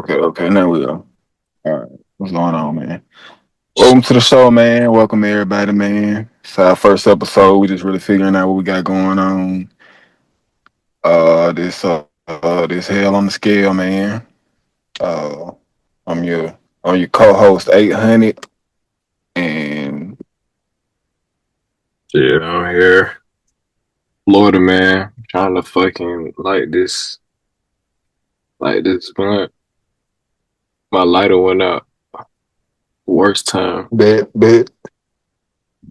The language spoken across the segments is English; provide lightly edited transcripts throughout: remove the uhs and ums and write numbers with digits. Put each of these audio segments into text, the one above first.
Okay. Now we go. All right. What's going on, man? Welcome to the show, man. Welcome everybody, man. It's our first episode. We just really figuring out what we got going on. This hell on the scale, man. Uh, I'm your co-host 800, and Yeah, I'm here, Florida man, trying to fucking light this blunt. My lighter went out. Worst time. bet.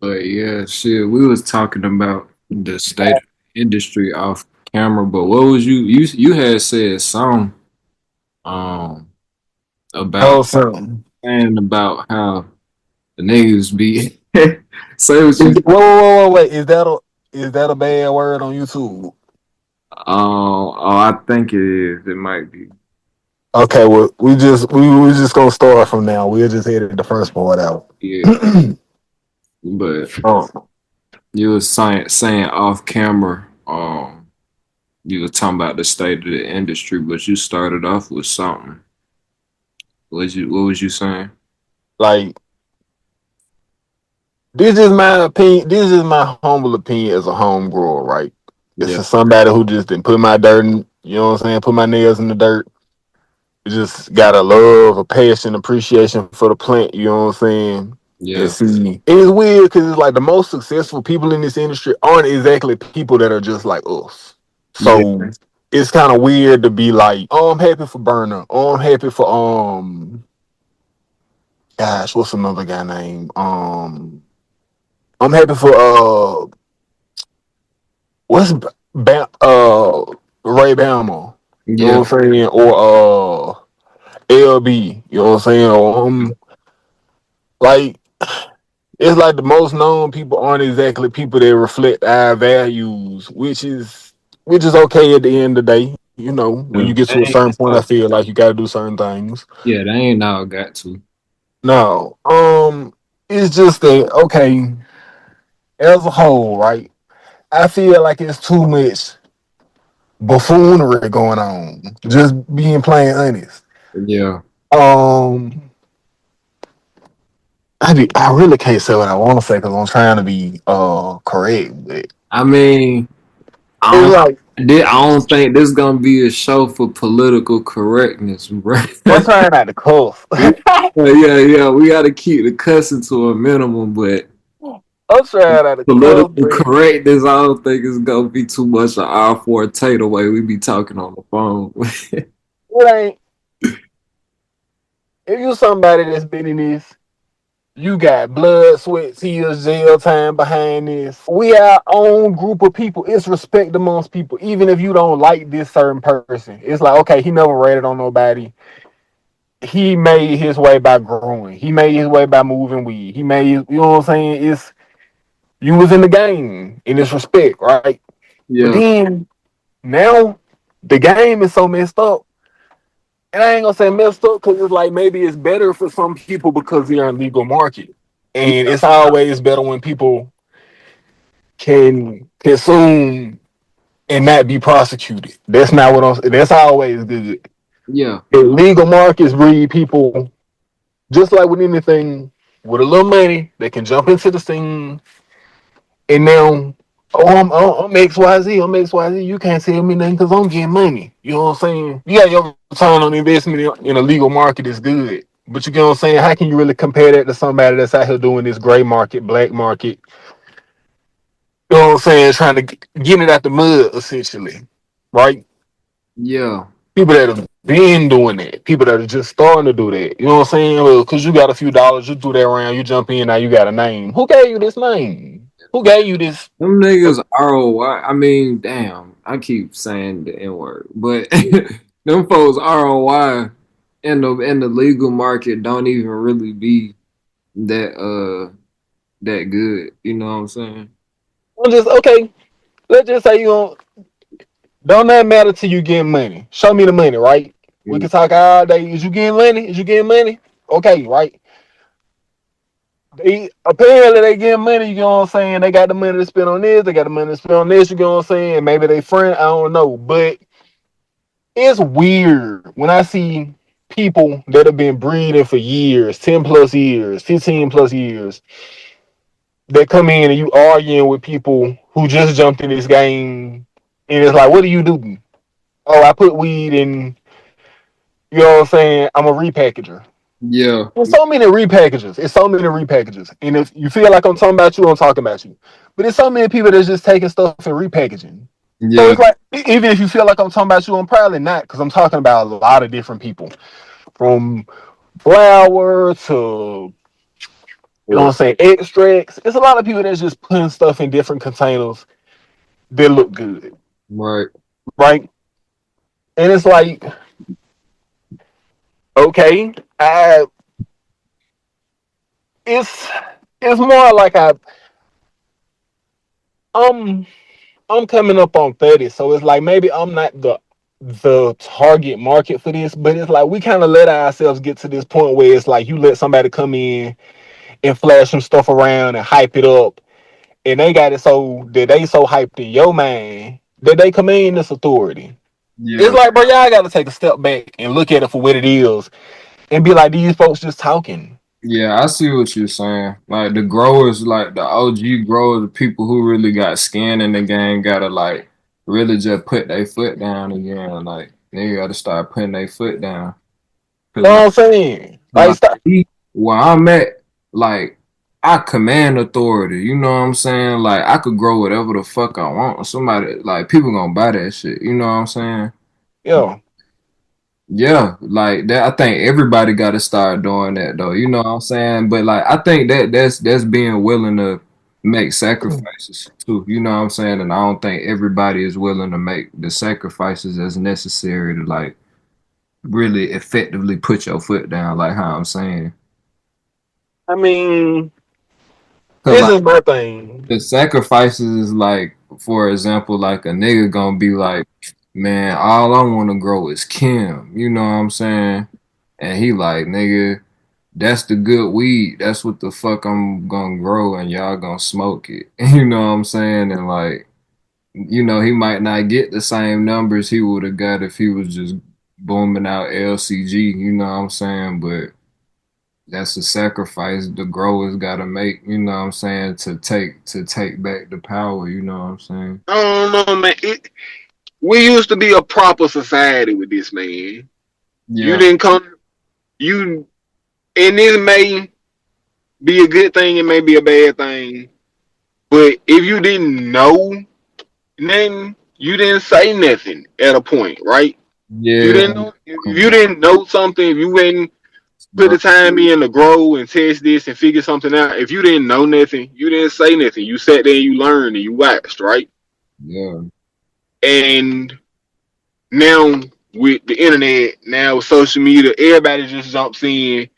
But yeah, shit, we was talking about the state of the industry off camera. But what was you had said something um about Something. saying about how the niggas be say what you Wait. Is that a bad word on YouTube? I think it is. It might be. Okay, well, we just gonna start from now. We'll just edit the first part out. Yeah. But Oh, you was saying off camera, you were talking about the state of the industry, but you started off with something. What was you saying? like this is my opinion. This is my humble opinion as a home grower, right? This Yeah, is somebody who just didn't put my dirt in, you know what I'm saying? Put my nails in the dirt. Just got a love, a passion, appreciation for the plant, you know what I'm saying? And yeah, see, it's weird because it's like the most successful people in this industry aren't exactly people that are just like us. yeah, So it's kind of weird to be like, oh, I'm happy for Burner. Oh, I'm happy for gosh, what's another guy name? I'm happy for what's Ray Bama, you know yeah, what I'm saying, or LB, you know what I'm saying, or like it's like the most known people aren't exactly people that reflect our values, which is okay at the end of the day. You know, when yeah. you get to a certain point, I feel like you got to do certain things. Yeah, they ain't all got to. No, it's just that okay, as a whole, right? I feel like it's too much buffoonery going on. Just being plain honest. Yeah, Um, I really can't say what I want to say because I'm trying to be correct, but I mean, I it's don't. like I don't think this gonna be a show for political correctness, bro. I'm trying not to cuss. Yeah. We got to keep the cussing to a minimum, but I'm trying not to cuss, political but correctness, I don't think it's gonna be too much of our forte the way we be talking on the phone. it ain't. If you somebody that's been in this, you got blood, sweat, tears, jail time behind this. We our own group of people. It's respect amongst people, even if you don't like this certain person. It's like okay, he never rated on nobody. He made his way by growing. He made his way by moving weed. He made, you know what I'm saying? It's you was in the game in this respect, right? But Yeah, then now the game is so messed up. And I ain't gonna say messed up because it's like maybe it's better for some people because they're in legal market. And it's always better when people can consume and not be prosecuted. That's not what I'm. That's always good. yeah, The legal markets breed people just like with anything with a little money. They can jump into the scene and now. I'm XYZ. I'm XYZ. You can't tell me nothing because I'm getting money. You know what I'm saying? Yeah, your return on investment in a legal market is good. But you get what I'm saying? How can you really compare that to somebody that's out here doing this gray market, black market, you know what I'm saying? Trying to get it out the mud, essentially, right? yeah, People that have been doing that, people that are just starting to do that. You know what I'm saying? Well, because you got a few dollars, you do that round, you jump in, now you got a name. Who gave you this name? Who gave you this? them niggas ROI. I mean, damn, I keep saying the N word, but them folks ROI in the legal market don't even really be that that good. You know what I'm saying? I'm just okay. Let's just say you don't that matter to you getting money. Show me the money, right? We Mm, can talk all day. Is you getting money? Is you getting money? Okay, right? They apparently they getting money, you know what I'm saying? They got the money to spend on this, they got the money to spend on this, you know what I'm saying? Maybe they friend, I don't know. But it's weird when I see. people that have been breeding for years, 10 plus years, 15 plus years, that come in and you arguing with people who just jumped in this game, and it's like, what do you do? Oh, I put weed in, you know what I'm saying? I'm a repackager. Yeah, There's so many repackages. It's so many repackages. And if you feel like I'm talking about you, I'm talking about you. But there's so many people that's just taking stuff and repackaging. So yeah, it's like, even if you feel like I'm talking about you, I'm probably not, because I'm talking about a lot of different people. From flour to, you know what I'm saying, extracts. It's a lot of people that's just putting stuff in different containers that look good, right. right? And it's like, okay, I it's it's more like I'm I'm coming up on 30, so it's like maybe I'm not the target market for this, but it's like we kind of let ourselves get to this point where it's like you let somebody come in and flash some stuff around and hype it up, and they got it so that they so hyped in your mind that they command this authority. It's Yeah, like, bro, y'all got to take a step back and look at it for what it is, and be like, these folks just talking. yeah, I see what you're saying. Like the growers, like the OG growers, the people who really got skin in the game, gotta like really just put their foot down again. Like they gotta start putting their foot down. You Cause know like, what I'm saying? Like, like stop. where I'm at, like I command authority. You know what I'm saying? Like I could grow whatever the fuck I want. Somebody like people gonna buy that shit. You know what I'm saying? Yo, Yeah, like that. I think everybody got to start doing that, though. You know what I'm saying? But like, I think that's being willing to make sacrifices too. You know what I'm saying? And I don't think everybody is willing to make the sacrifices as necessary to like really effectively put your foot down. Like how I'm saying, I mean, because this like is my thing. the sacrifices is like, for example, like a nigga gonna be like, man, all I want to grow is Kim. You know what I'm saying? And he like, nigga. That's the good weed. That's what the fuck I'm gonna grow and y'all gonna smoke it. You know what I'm saying? And like, he might not get the same numbers he would have got if he was just booming out LCG, you know what I'm saying? But that's a sacrifice the growers gotta make, you know what I'm saying, to take back the power, you know what I'm saying? I don't know, man. We used to be a proper society with this, man. You Yeah, didn't come, you, and this may be a good thing, it may be a bad thing, but if you didn't know, then you didn't say nothing at a point, right? You yeah, didn't know, if you didn't know something, if you didn't put bro. the time in to grow and test this and figure something out, if you didn't know nothing, you didn't say nothing. You sat there and you learned and you watched, right? Yeah. And now with the internet, now with social media, everybody just jumps in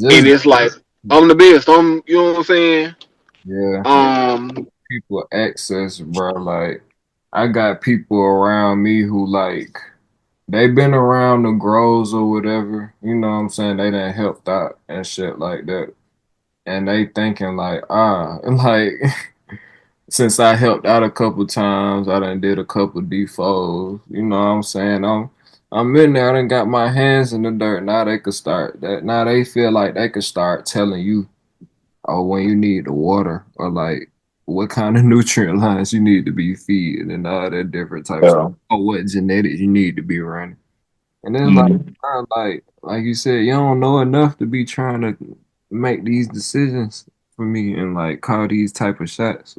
and Just it's like, I'm the best. You know what I'm saying? yeah. Um, People access, bro. Like I got people around me who like they been around the grows or whatever, you know what I'm saying? They done helped out and shit like that. And they thinking like, like since I helped out a couple times, I done did a couple defaults, you know what I'm saying? I'm in there, I done got my hands in the dirt. Now they could start that now they feel like they could start telling you or when you need the water or like what kind of nutrient lines you need to be feeding and all that different types of yeah. or what genetics you need to be running. And then like Mhm. bro, like you said, you don't know enough to be trying to make these decisions for me and like call these type of shots.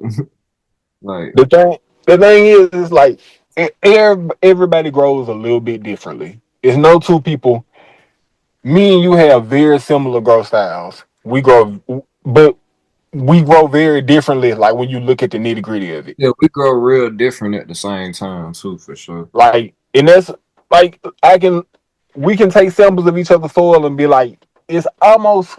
Like The thing is like everybody grows a little bit differently. It's no two people. Me and you have very similar growth styles. But we grow very differently. Like when you look at the nitty gritty of it, yeah, we grow real different at the same time too, for sure. like, and that's like we can take samples of each other's soil and be like, it's almost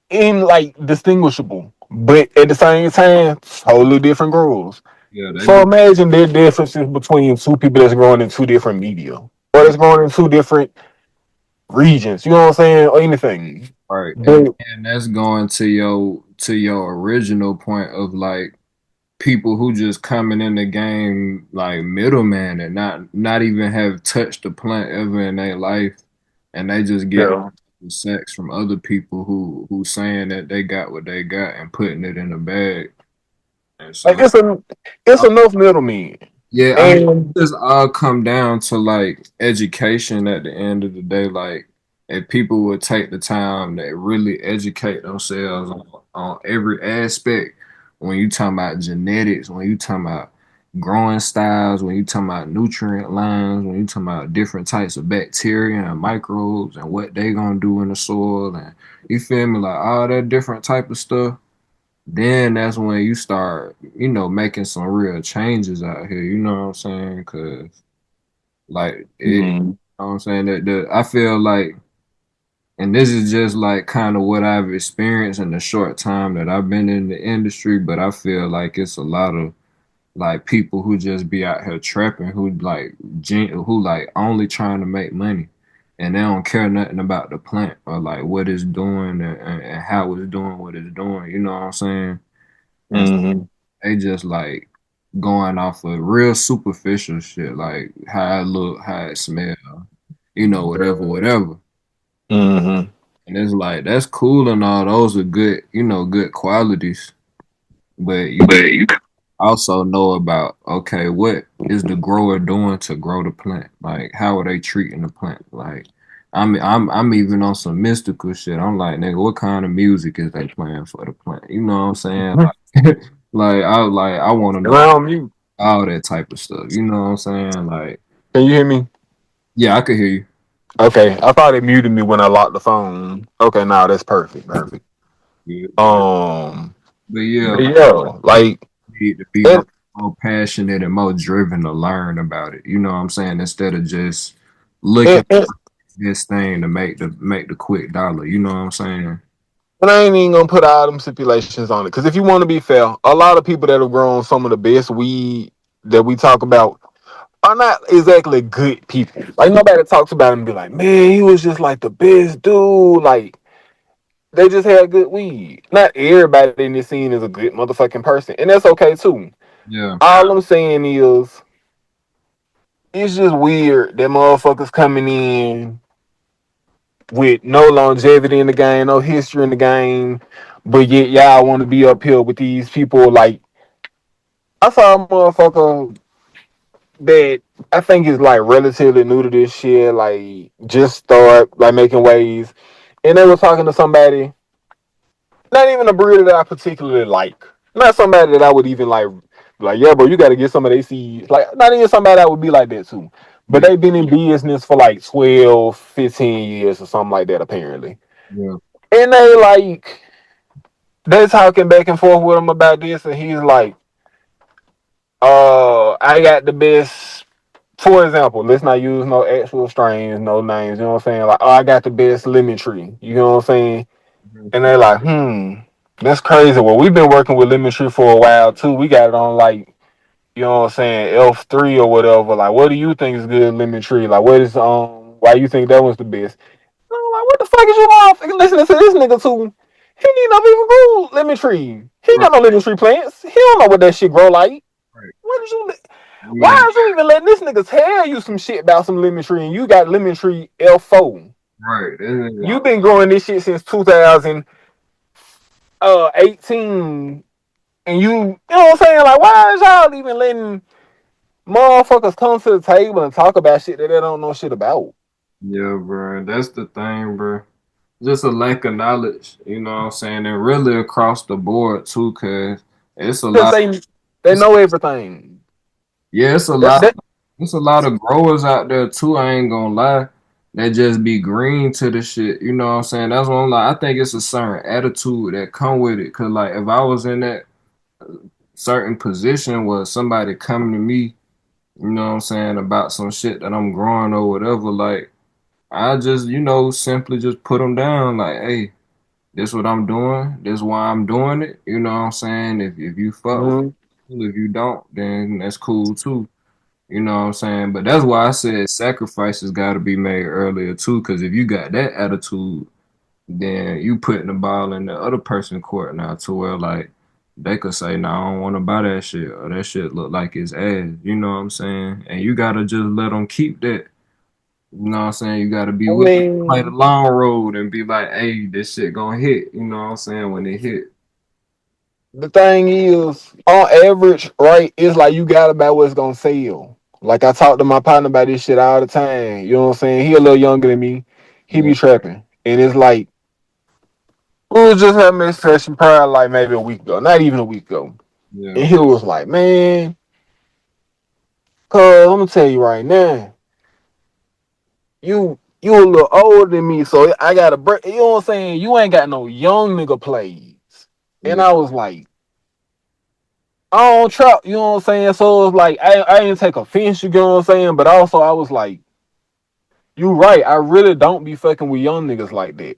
in like distinguishable, but at the same time, totally different growers. Yeah, they So be imagine the differences between two people that's growing in two different media, or that's growing in two different regions. You know what I'm saying, or anything. right. But And that's going to your original point of like people who just coming in the game like middleman and not even have touched the plant ever in their life and they just get Yeah. sex from other people who saying that they got what they got and putting it in a bag. And Like so it's enough middlemen. yeah, I mean, And this all come down to like education at the end of the day. Like, if people would take the time to really educate themselves on every aspect, when you talking about genetics, when you talking about growing styles, when you talking about nutrient lines, when you talking about different types of bacteria and microbes and what they gonna do in the soil, and you feel me, like all that different type of stuff, then that's when you start, making some real changes out here. You know what I'm saying? Cause like it, you mm, know what I'm saying, that I feel like, and this is just like kind of what I've experienced in the short time that I've been in the industry, but I feel like it's a lot of like people who just be out here trapping, who like only trying to make money, and they don't care nothing about the plant or like what it's doing, and how it's doing what it's doing. You know what I'm saying? And mm, they just like going off of real superficial shit, like how it look, how it smell, whatever, whatever. mm, And it's like that's cool and all. Those are good, good qualities. But you but you also know about, okay, what is the grower doing to grow the plant? Like, how are they treating the plant? Like, I'm even on some mystical shit. I'm like, nigga, what kind of music is they playing for the plant? You know what I'm saying? can Like, I want to know I on mute? all that type of stuff. You know what I'm saying? Like, Can you hear me? yeah, I could hear you. Okay, I thought it muted me when I locked the phone. Okay, now that's perfect, perfect. Yeah, Um, but yeah, but like, yeah, like you need to be and, more passionate and more driven to learn about it. You know what I'm saying? Instead of just looking and, and, this thing to make the quick dollar. You know what I'm saying? and I ain't even gonna put all them stipulations on it because if you want to be fair, a lot of people that have grown some of the best weed that we talk about are not exactly good people. Like nobody talks about him and be like, man, he was just like the best dude. Like they just had good weed. Not everybody in this scene is a good motherfucking person, and that's okay too. Yeah, All I'm saying is, it's just weird that motherfuckers coming in with no longevity in the game, no history in the game, but yet y'all want to be up here with these people. Like I saw a motherfucker that I think is like relatively new to this shit, like just start like making waves, and they were talking to somebody, not even a breeder that I particularly like, not somebody that I would even like yeah, bro, you got to get some of their seeds. Like not even somebody that would be like that too. But yeah, they've been in business for like 12, 15 years or something like that apparently. yeah. And they talking back and forth with him about this, and he's like, I got the best. For example, let's not use no actual strains, no names. You know what I'm saying? Like, oh, I got the best lemon tree. You know what I'm saying? Mhm. And they're like, that's crazy. Well, we've been working with lemon tree for a while too. We got it on like, you know what I'm saying, F3 or whatever. Like, what do you think is good lemon tree? Like, what is why you think that was the best? And I'm like, what the fuck is you motherfucking listening to this nigga to? He ain't never even grew lemon tree. He ain't Right, got no lemon tree plants. He don't know what that shit grow like. right. What did you? Why Yeah, are you even letting this nigga tell you some shit about some lemon tree and you got lemon tree L4? right. This nigga, You've been growing this shit since 2018, and you know what I'm saying? Like, why is y'all even letting motherfuckers come to the table and talk about shit that they don't know shit about? yeah, bro. That's the thing, bro. Just a lack of knowledge. You know what I'm saying? And really across the board too, cause it's a Because lot. they It's, know everything. yeah, it's a That, lot. that, It's a lot of growers out there too. I ain't gonna lie. That just be green to the shit. You know what I'm saying? That's what I'm like. I think it's a certain attitude that come with it. Cause like if I was in that certain position where somebody coming to me, you know what I'm saying, about some shit that I'm growing or whatever, like I just, simply just put them down. Like, hey, this what I'm doing. This why I'm doing it. You know what I'm saying? If you fuck with Mhm. it, if you don't, then that's cool too. You know what I'm saying? But that's why I said sacrifices got to be made earlier too. Because if you got that attitude, then you putting the ball in the other person's court now to where like they could say, "No, I don't want to buy that shit," or "That shit look like it's ass." You know what I'm saying? And you gotta just let them keep that. You know what I'm saying? You gotta be I willing to play the mean, long road and be like, hey, this shit gonna hit. You know what I'm saying? When it hit. the thing is, on average, right, it's like you got about what's gonna sell. Like I talk to my partner about this shit all the time. You know what I'm saying? He a little younger than me. He Yeah, be trapping. And it's like we was just having this session probably like maybe a week ago, not even a week ago. yeah, And he was like, man, cuz I'm gonna tell you right now, you a little older than me, so I got a break. You know what I'm saying? You ain't got no young nigga plays. And yeah, I was like, I don't trap, you know what I'm saying? So it's like I didn't take offense, you know what I'm saying? But also I was like, you right, I really don't be fucking with young niggas like that.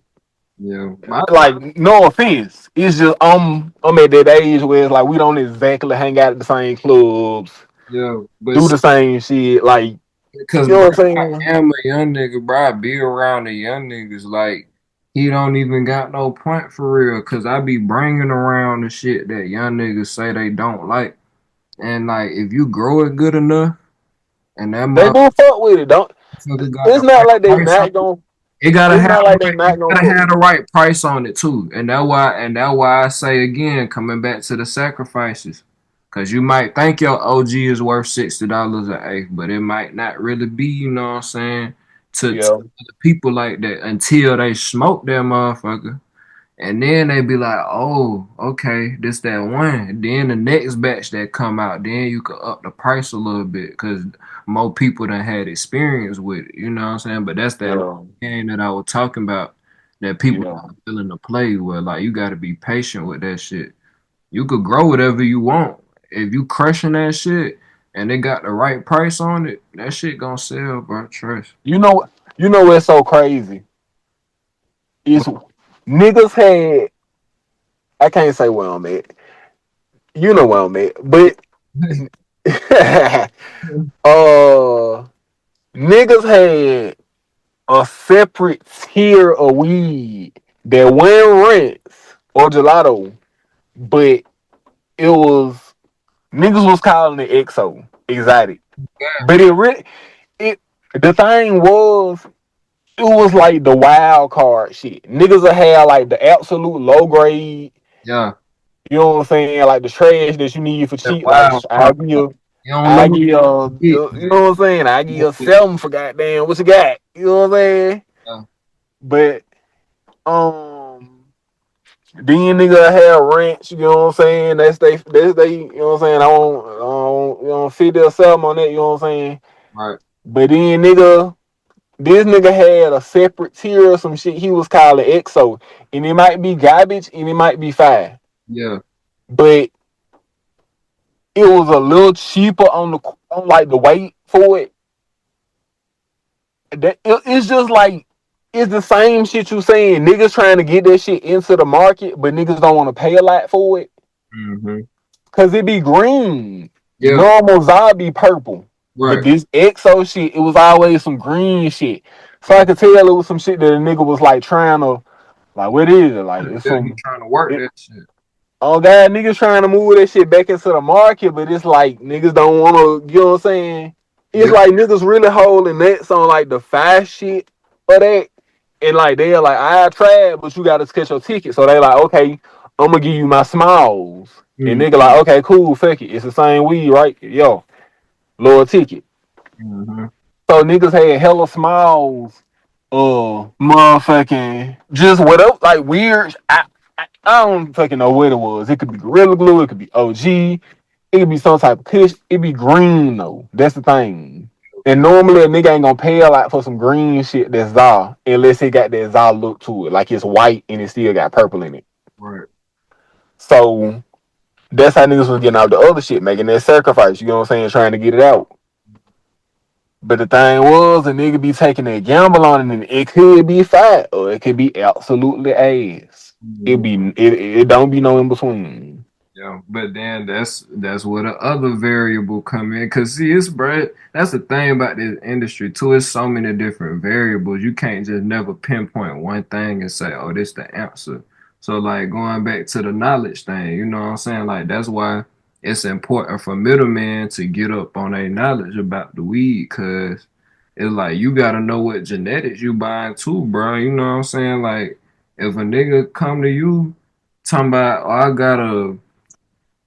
yeah. Like, no offense. It's just I'm at that age where it's like we don't exactly hang out at the same clubs, Yeah, but do the same shit. Like, because you know bro, what I'm I saying? am a young nigga, bro. I be around the young niggas. Like he don't even got no point for real. Cause I be bringing around the shit that young niggas say they don't like. And like if you grow it good enough, and that They motherfucker do fuck with it. Don't got it's the not right like they price on not it, gonna it gotta it's have not the like they right. It not gonna gotta fuck have with the it. right price on it too. And that's why I say again, coming back to the sacrifices. Cause you might think your OG is worth $60 an eighth, but it might not really be, you know what I'm saying, to Yeah, other people like that until they smoke that motherfucker. And then they be like, oh, okay, this that one. Then the next batch that come out, then you could up the price a little bit because more people done had experience with it. You know what I'm saying? But that's that yeah, game that I was talking about that people yeah. not willing to play with. Like you got to be patient with that shit. You could grow whatever you want. If you crushing that shit and they got the right price on it, that shit gonna sell, bro. Trust. You know what's so crazy? It's niggas had I can't say where I'm at. You know where I'm at. But uh niggas had a separate tier of weed that went rents or gelato, but it was niggas was calling it XO exotic. But it really it the thing was it was like the wild card shit. Niggas will have like the absolute low grade, Yeah, you know what I'm saying, like the trash that you need for that cheap. Like wild I card. give you, You don't know I who give you, to you know what I'm saying. I give you a get. seven for goddamn what you got. You know what I'm saying. Yeah, But then nigga have rents, you know what I'm saying? That's they, you know what I'm saying? I don't you know, feed their self on that, you know what I'm saying? right. But then this nigga had a separate tier of some shit he was calling EXO. And it might be garbage and it might be fine. Yeah, But it was a little cheaper on like the weight for it. It's just like it's the same shit you saying. Niggas trying to get that shit into the market, but niggas don't want to pay a lot for it. hmm, Cause it be green. yeah, Normal zombie purple. But right. this EXO shit, it was always some green shit. So I Yeah, could tell it was some shit that a nigga was like trying to like what is it? Like it's yeah, he some trying to work it, that shit. oh god, niggas trying to move that shit back into the market, but it's like niggas don't wanna, you know what I'm saying? It's Yeah, like niggas really holding nets on like the fast shit of that. And like they're like, I tried, but you gotta catch your ticket. So they like, okay, I'm gonna give you my smalls. And mm, nigga like, okay, cool, fuck it. It's the same weed, right? Yo, lower ticket. hmm, So niggas had hella smalls, motherfucking just whatever, like weird. I don't fucking know what it was. It could be Gorilla Glue, it could be OG, it could be some type of kush. It be green though. That's the thing. And normally a nigga ain't gonna pay a lot for some green shit that's ZA unless it got that ZA look to it. Like it's white and it still got purple in it. right. So that's how niggas was getting out the other shit, making that sacrifice, you know what I'm saying, trying to get it out. But the thing was, a nigga be taking that gamble on it, and it could be fat or it could be absolutely ass. Mhm. It don't be no in between. Yeah, but then that's where the other variable come in. Cause see, it's bro, that's the thing about this industry too. It's so many different variables. You can't just never pinpoint one thing and say, "Oh, this the answer." So like going back to the knowledge thing, you know what I'm saying? Like that's why it's important for middlemen to get up on their knowledge about the weed, cause it's like you gotta know what genetics you buying too, bro. You know what I'm saying? Like if a nigga come to you talking about, oh,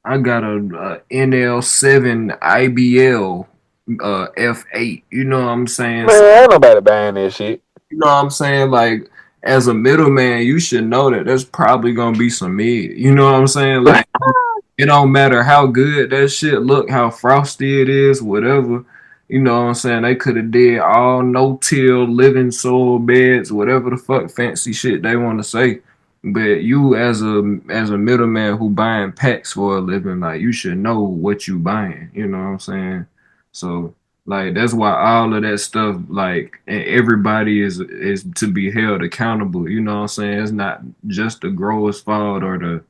I got a NL7 IBL F8. You know what I'm saying? So, Man, ain't nobody buying that shit. you know what I'm saying? Like as a middleman, you should know that there's probably gonna be some mid. You know what I'm saying? Like it don't matter how good that shit look, how frosty it is, whatever. You know what I'm saying? They could have did all no-till living soil beds, whatever the fuck fancy shit they want to say. But you as a middleman who buying packs for a living, like you should know what you buying. You know what I'm saying? So like that's why all of that stuff, like and everybody is to be held accountable. You know what I'm saying? It's not just the grower's fault or the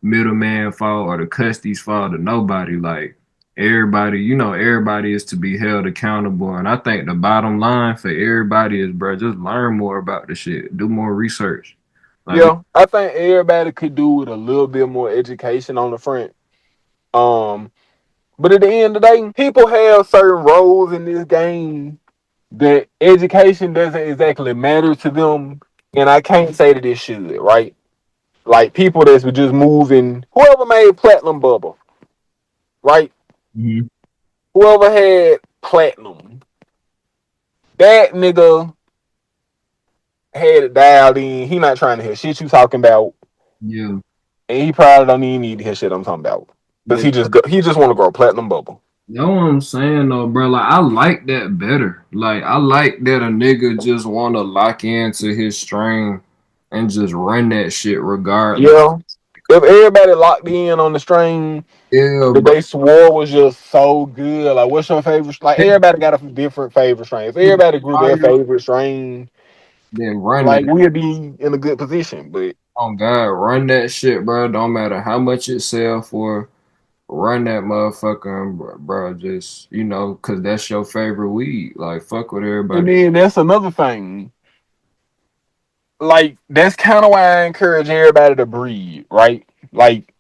middleman fault or the custody's fault or nobody. Like everybody, everybody is to be held accountable. And I think the bottom line for everybody is, bro, just learn more about the shit, do more research. Like we, Yeah, I think everybody could do with a little bit more education on the front. Um, but at the end of the day, people have certain roles in this game that education doesn't exactly matter to them, and I can't say that it should, right? Like people that's just moving, whoever made Platinum Bubble, right? Mhm. Whoever had Platinum, that nigga had it dialed in. He not trying to hear shit you talking about, Yeah, and he probably don't even need to hear shit I'm talking about because yeah. he just want to grow Platinum Bubble. You know what I'm saying though, bro? Like I like that better. Like I like that a nigga just wanna lock into his string and just run that shit regardless. Yeah, if everybody locked in on the string Yeah, that bro. they swore was just so good, like what's your favorite? Like everybody got a different favorite strain. If everybody grew their favorite strain, Then run like it. we'd be in a good position. But On God, run that shit, bro. Don't matter how much it sell for. Run that motherfucker, bro. Just cause that's your favorite weed. Like fuck with and everybody. then that's another thing. Like that's kind of why I encourage everybody to breed, right? Like,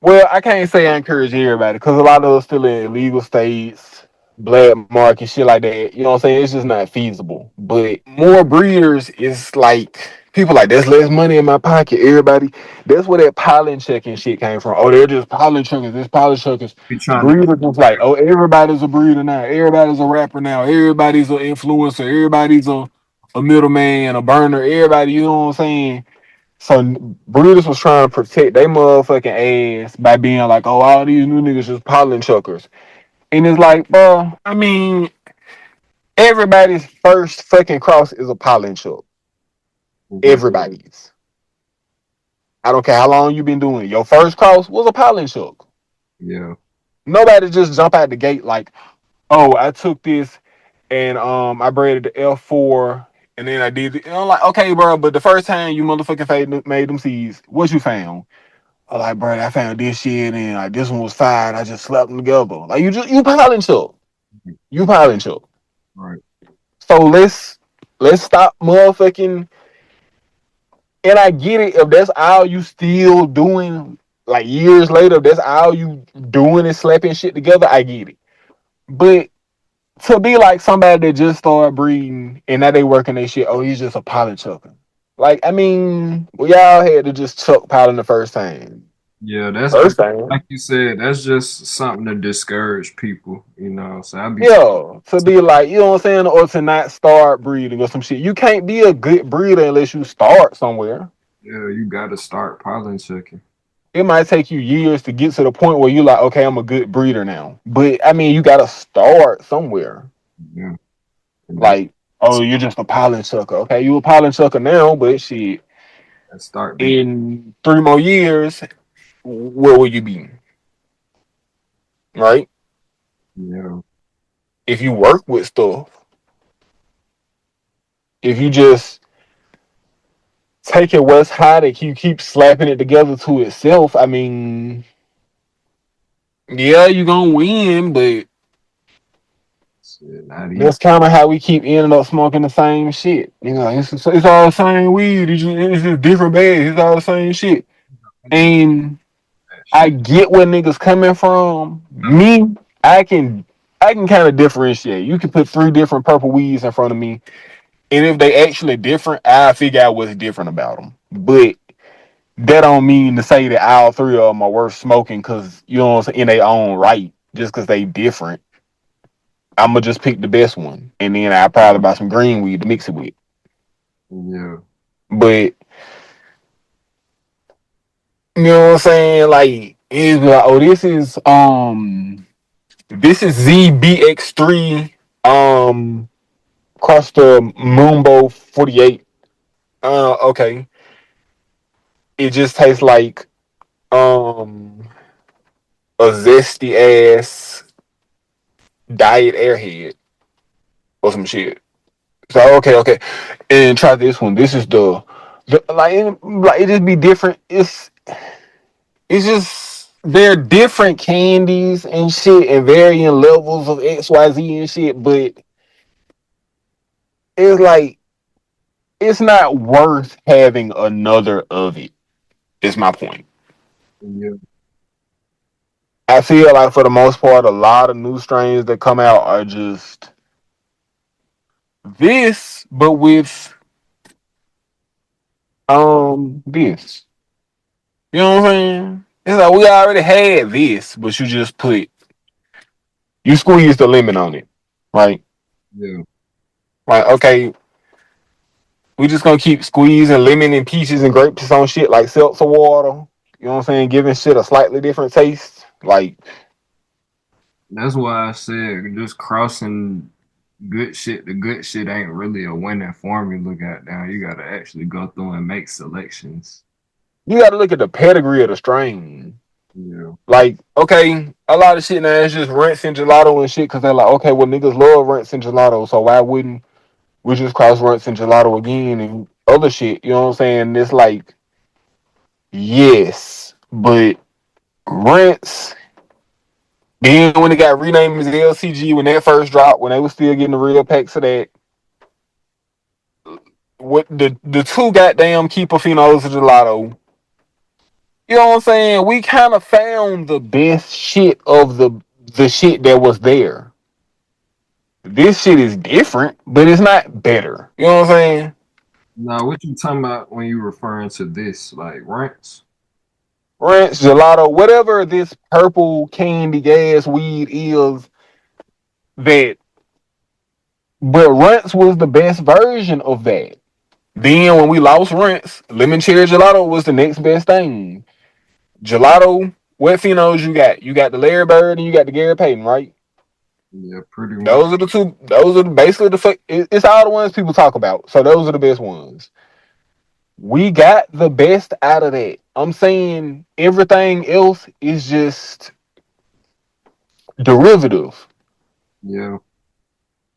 well, I can't say I encourage everybody because a lot of us still in illegal states, black market, shit like that. You know what I'm saying? It's just not feasible. But more breeders is like people like there's less money in my pocket. Everybody, that's where that pollen checking shit came from. Oh, they're just pollen checkers. This pollen checkers. Be trying to Breeders was like, oh, everybody's a breeder now. Everybody's a rapper now. Everybody's an influencer. Everybody's a middleman, a burner. Everybody, you know what I'm saying? So Brutus was trying to protect they motherfucking ass by being like, oh, all these new niggas just pollen chuckers. And it's like, bro, I mean, everybody's first fucking cross is a pollen chuck. Everybody's. I don't care how long you've been doing it. Your first cross was a pollen chuck. yeah. Nobody just jump out the gate like, oh, I took this and I braided the F4 and then I did it. And I'm like, okay, bro, but the first time you motherfucking made them seeds, what you found? I like, bro, I found this shit and like this one was fine. I just slapped them together. Like you piling shit. You piling shit. Right. So let's stop motherfucking. And I get it if that's all you still doing, like years later, if that's all you doing is slapping shit together. I get it. But to be like somebody that just started breeding and now they working their shit, oh, he's just a pollen chucker. Like, I mean, we all had to just chuck pollen the first time. Yeah, that's First time. like you said, that's just something to discourage people, So I'd be Yeah, to be like, you know what I'm saying, or to not start breeding or some shit. You can't be a good breeder unless you start somewhere. yeah, you gotta start pollen checking. It might take you years to get to the point where you're like, okay, I'm a good breeder now. But I mean, you gotta start somewhere. Yeah. And that's Like, oh, you're just a pollen sucker. Okay, you a pollen sucker now, but shit, that start be in 3 more years, where will you be? Right? yeah. If you work with stuff, if you just take it what's hot and you keep slapping it together to itself, I mean, yeah, you gonna win, but Shit, not even that's kind of how we keep ending up smoking the same shit. You know, it's all the same weed. It's just different bags. It's all the same shit. And that I shit. get where niggas coming from. Me, I can. I can kind of differentiate. You can put three different purple weeds in front of me, and if they actually different, I figure out what's different about them. But that don't mean to say that all three of them are worth smoking because you know what I'm saying, in their own right. Just because they different, I'm gonna just pick the best one, and then I probably buy some green weed to mix it with. Yeah. But you know what I'm saying? Like, it's like, oh, this is ZBX3 across the Moonbow 48. Okay. It just tastes like a zesty ass diet airhead or some shit. So okay. And try this one. This is like it just be different. It's just they're different candies and shit and varying levels of XYZ and shit, but it's like it's not worth having another of it. Is my point. Yeah. I feel like for the most part, a lot of new strains that come out are just this, but with this. You know what I'm saying? It's like we already had this, but you squeezed the lemon on it, right? Yeah. Like okay, we just gonna keep squeezing lemon and peaches and grapes on shit like seltzer water. You know what I'm saying? Giving shit a slightly different taste. Like That's why I said just crossing good shit. The good shit ain't really a winning formula. Goddamn, you gotta actually go through and make selections. you got to look at the pedigree of the strain. Yeah. Like okay, a lot of shit now is just rinse and gelato and shit because they're like okay, well niggas love rinse and gelato, so why wouldn't we just cross rinse and gelato again and other shit? You know what I'm saying? It's like yes, but rinse. Then when it got renamed as LCG when that first dropped, when they was still getting the real packs of that, what the two goddamn keeper phenos of gelato. You know what I'm saying? We kind of found the best shit of the shit that was there. This shit is different, but it's not better. You know what I'm saying? Now, what you talking about when you referring to this? Like ranks? Ranch, gelato, whatever this purple candy gas weed is that, but Runts was the best version of that. Then when we lost Runts, lemon cherry gelato was the next best thing. Gelato, what phenos you got? You got the Larry Bird and you got the Gary Payton, right? Yeah, pretty much. Those are the two. Those are basically it's all the ones people talk about. So those are the best ones. We got the best out of that. I'm saying everything else is just derivative. Yeah,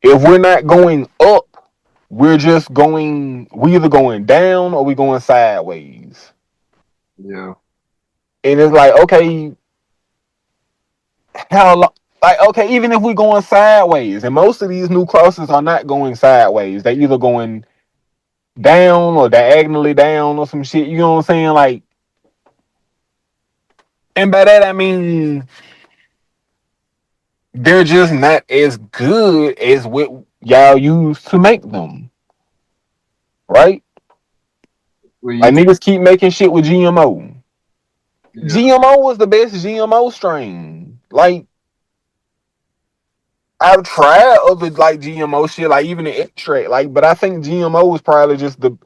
If we're not going up, we either going down or we going sideways. yeah. And it's like, okay, how long? Like, okay, even if we going sideways, and most of these new crosses are not going sideways, they either going down or diagonally down or some shit. You know what I'm saying? Like, and by that I mean they're just not as good as what y'all used to make them, right? Well, you Like niggas keep making shit with GMO. yeah. GMO was the best GMO strain. Like I've tried other like GMO shit, like even the extract, like, but I think GMO was probably just the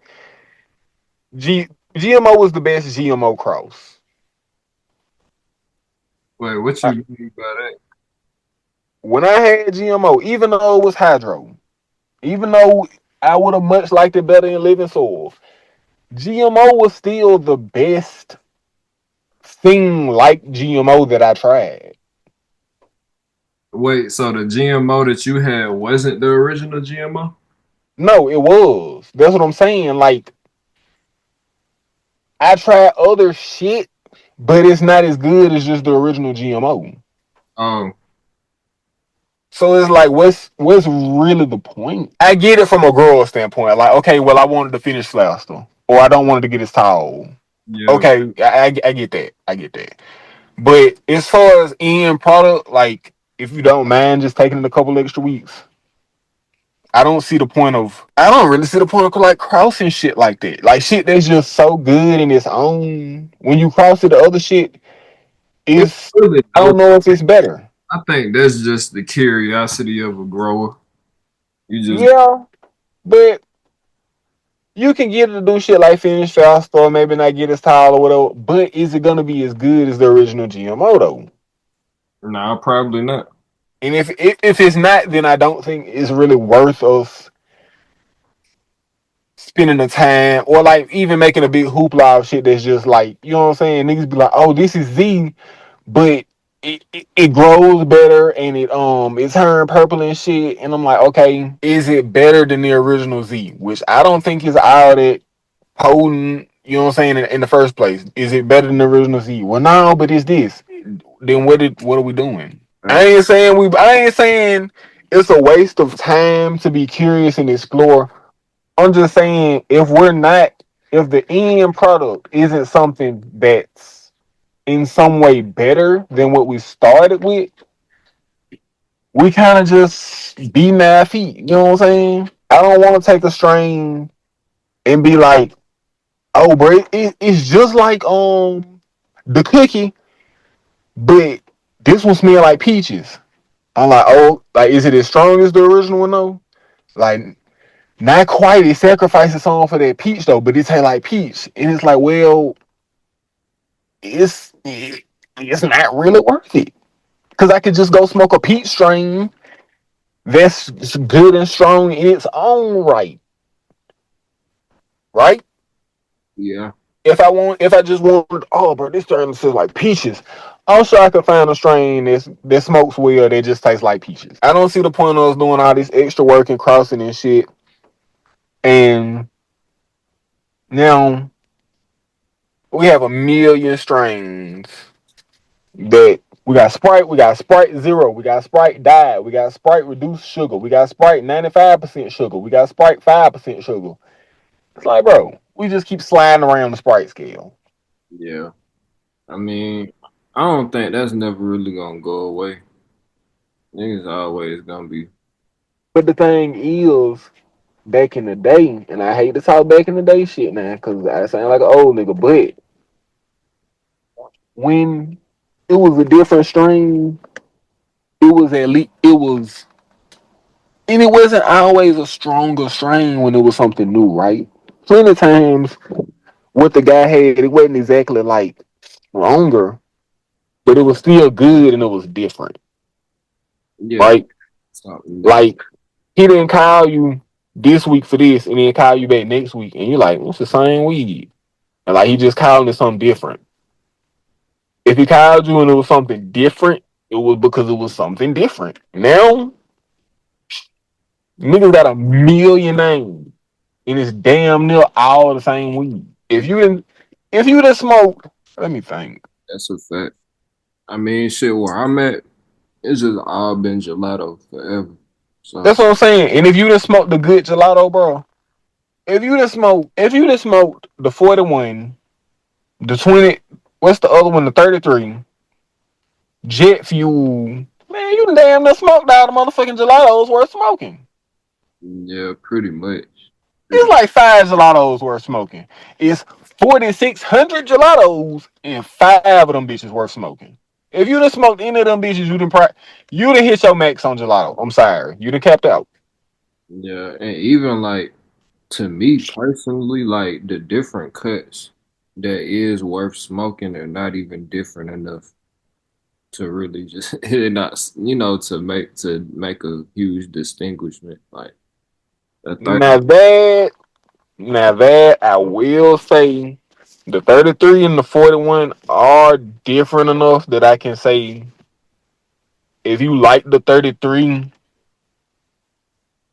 GMO was the best GMO cross. Wait, what you mean by that? When I had GMO, even though it was hydro, even though I would have much liked it better in living soil, GMO was still the best thing like GMO that I tried. Wait, so the GMO that you had wasn't the original GMO? No, it was. That's what I'm saying. Like I tried other shit, but it's not as good as just the original GMO. Oh, So it's like, what's really the point? I get it from a grower standpoint. Like, okay, well, I wanted to finish faster, or I don't want it to get as tall. yeah, Okay, I get that. I get that. But as far as end product, like if you don't mind just taking it a couple extra weeks. I don't see the point of. I don't really see the point of like crossing shit like that. Like shit that's just so good in its own. When you cross it, the other shit It is. really I does. don't know if it's better. I think that's just the curiosity of a grower. You just Yeah, but you can get it to do shit like finish faster, or maybe not get as tall or whatever. But is it gonna be as good as the original GMO though? nah, probably not. And if it's not, then I don't think it's really worth us spending the time or like even making a big hoopla of shit that's just like, you know what I'm saying? Niggas be like, oh, this is Z, but it grows better and it turned purple and shit. And I'm like, okay, is it better than the original Z? Which I don't think is all that potent, you know what I'm saying, in the first place. Is it better than the original Z? Well, no, but it's this. Then what are we doing? I ain't saying it's a waste of time to be curious and explore. I'm just saying if the end product isn't something that's in some way better than what we started with, we kind of just be mad feet. You know what I'm saying? I don't want to take a strain and be like, oh, bro, it's just like the cookie, but this one smell like peaches. I'm like, oh, like is it as strong as the original one though? Like not quite. It sacrifices some for that peach though, but it tastes like peach, and it's like, well, it's not really worth it because I could just go smoke a peach strain that's good and strong in its own right, right? Yeah, If I just want, oh, bro, this strain tastes like peaches. I'm sure I could find a strain that smokes well that just tastes like peaches. I don't see the point of us doing all this extra work and crossing and shit. And now we have a million strains that we got Sprite Zero, we got Sprite Diet, we got Sprite Reduced Sugar, we got Sprite 95% sugar, we got Sprite 5% sugar. It's like, bro, we just keep sliding around the Sprite scale. yeah. I mean, I don't think that's never really gonna go away. Niggas always gonna be. But the thing is, back in the day, and I hate to talk back in the day shit now, because I sound like an old nigga, but when it was a different strain, it was at least, it was, and it wasn't always a stronger strain when it was something new, right? Plenty of times what the guy had, it wasn't exactly like stronger, but it was still good and it was different, Yeah, right? something different. Like he didn't call you this week for this and then call you back next week and you're like, it's the same weed. And like he just called it something different. If he called you and it was something different, it was because it was something different. Now, niggas got a million names and it's damn near all the same weed. If you didn't smoke, let me think. That's a fact. I mean, shit, where I'm at, it's just all been gelato forever. So That's what I'm saying. And if you didn't smoke the good gelato, bro, if you didn't smoke the 41, the 20, what's the other one, the 33, jet fuel, man, you damn near smoked all the motherfucking gelatos worth smoking. yeah, pretty much. It's Pretty. like five gelatos worth smoking. It's 4,600 gelatos and five of them bitches worth smoking. If you done smoked any of them bitches, you done hit your max on gelato. I'm sorry, you done capped out. Yeah, and even like to me personally, like the different cuts that is worth smoking are not even different enough to really just not to make a huge distinguishment. Like a 30, Now that, now that I will say, the 33 and the 41 are different enough that I can say if you like the 33,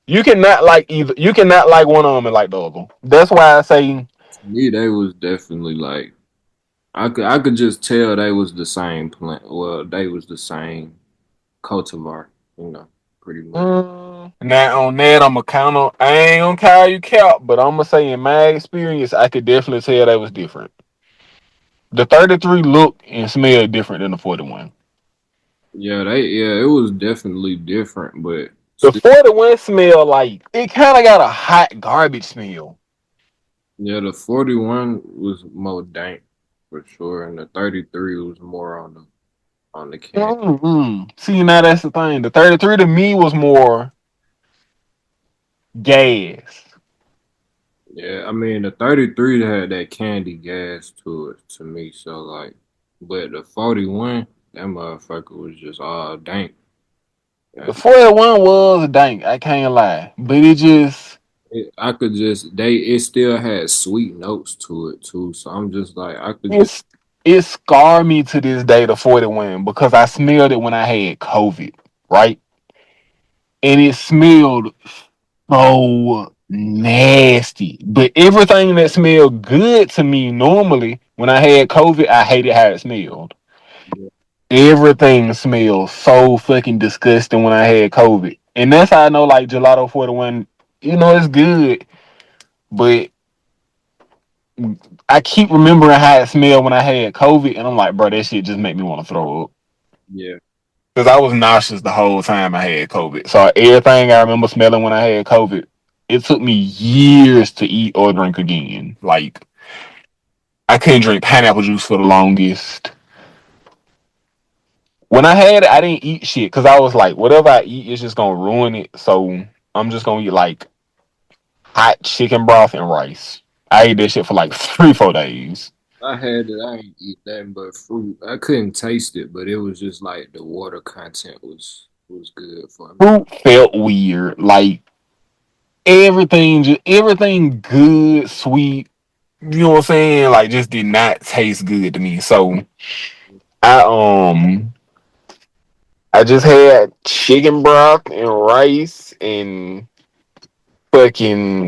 you cannot like either. You cannot like one of them and like the other. That's why I say to me they was definitely like I could just tell they was the same plant. Well, they was the same cultivar, you know, pretty much. now on that, I'm a kind of I ain't gonna call you cap, but I'm gonna say in my experience, I could definitely tell that was different. The 33 look and smell different than the 41. Yeah, it was definitely different, but The still, 41 smell like it kind of got a hot garbage smell. yeah, the 41 was more dank for sure, and the 33 was more on the can. See, now that's the thing. The 33 to me was more gas. Yeah, I mean the 33 had that candy gas to it to me, so like, but the 41, that motherfucker was just all dank. The That's 41 was dank, I can't lie. But it just I could just it still had sweet notes to it too, so I'm just like I could just it's it scarred me to this day, the 41, because I smelled it when I had COVID, right? And it smelled so nasty. But everything that smelled good to me normally when I had COVID, I hated how it smelled. Everything smells so fucking disgusting when I had COVID. And that's how I know like Gelato 41, it's good. But I keep remembering how it smelled when I had COVID, and I'm like, bro, that shit just make me want to throw up. yeah. Because I was nauseous the whole time I had COVID. So everything I remember smelling when I had COVID, it took me years to eat or drink again. Like I couldn't drink pineapple juice for the longest. When I had it, I didn't eat shit because I was like, whatever I eat is just gonna ruin it. So I'm just gonna eat like hot chicken broth and rice. I ate that shit for like 3, 4 days. I had it. I ain't eat nothing but fruit. I couldn't taste it, but it was just like the water content was good for me. Fruit felt weird. Like everything good, sweet. You know what I'm saying? Like just did not taste good to me. So I um I just had chicken broth and rice and fucking